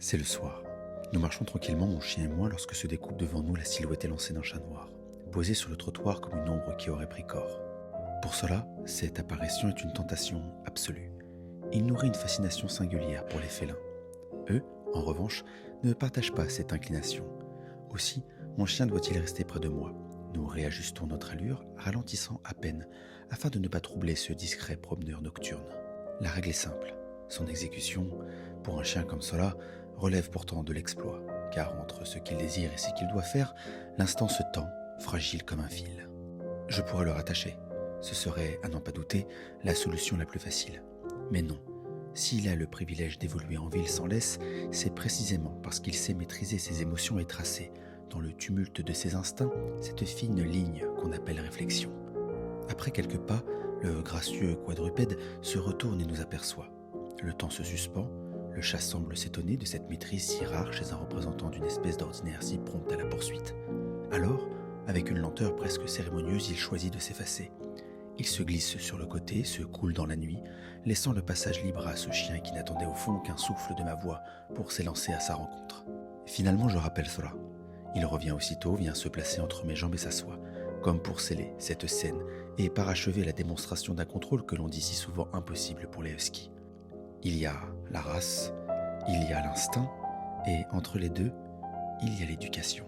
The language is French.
C'est le soir. Nous marchons tranquillement, mon chien et moi, lorsque se découpe devant nous la silhouette élancée d'un chat noir, posé sur le trottoir comme une ombre qui aurait pris corps. Pour cela, cette apparition est une tentation absolue. Il nourrit une fascination singulière pour les félins. Eux, en revanche, ne partagent pas cette inclination. Aussi, mon chien doit-il rester près de moi. Nous réajustons notre allure, ralentissant à peine, afin de ne pas troubler ce discret promeneur nocturne. La règle est simple. Son exécution, pour un chien comme cela, relève pourtant de l'exploit, car entre ce qu'il désire et ce qu'il doit faire, l'instant se tend, fragile comme un fil. Je pourrais le rattacher. Ce serait, à n'en pas douter, la solution la plus facile. Mais non. S'il a le privilège d'évoluer en ville sans laisse, c'est précisément parce qu'il sait maîtriser ses émotions et tracer, dans le tumulte de ses instincts, cette fine ligne qu'on appelle réflexion. Après quelques pas, le gracieux quadrupède se retourne et nous aperçoit. Le temps se suspend, le chat semble s'étonner de cette maîtrise si rare chez un représentant d'une espèce d'ordinaire si prompte à la poursuite. Alors, avec une lenteur presque cérémonieuse, il choisit de s'effacer. Il se glisse sur le côté, se coule dans la nuit, laissant le passage libre à ce chien qui n'attendait au fond qu'un souffle de ma voix pour s'élancer à sa rencontre. Finalement, je rappelle cela. Il revient aussitôt, vient se placer entre mes jambes et s'assoit, comme pour sceller cette scène et parachever la démonstration d'un contrôle que l'on dit si souvent impossible pour les huskies. Il y a la race, il y a l'instinct, et entre les deux, il y a l'éducation.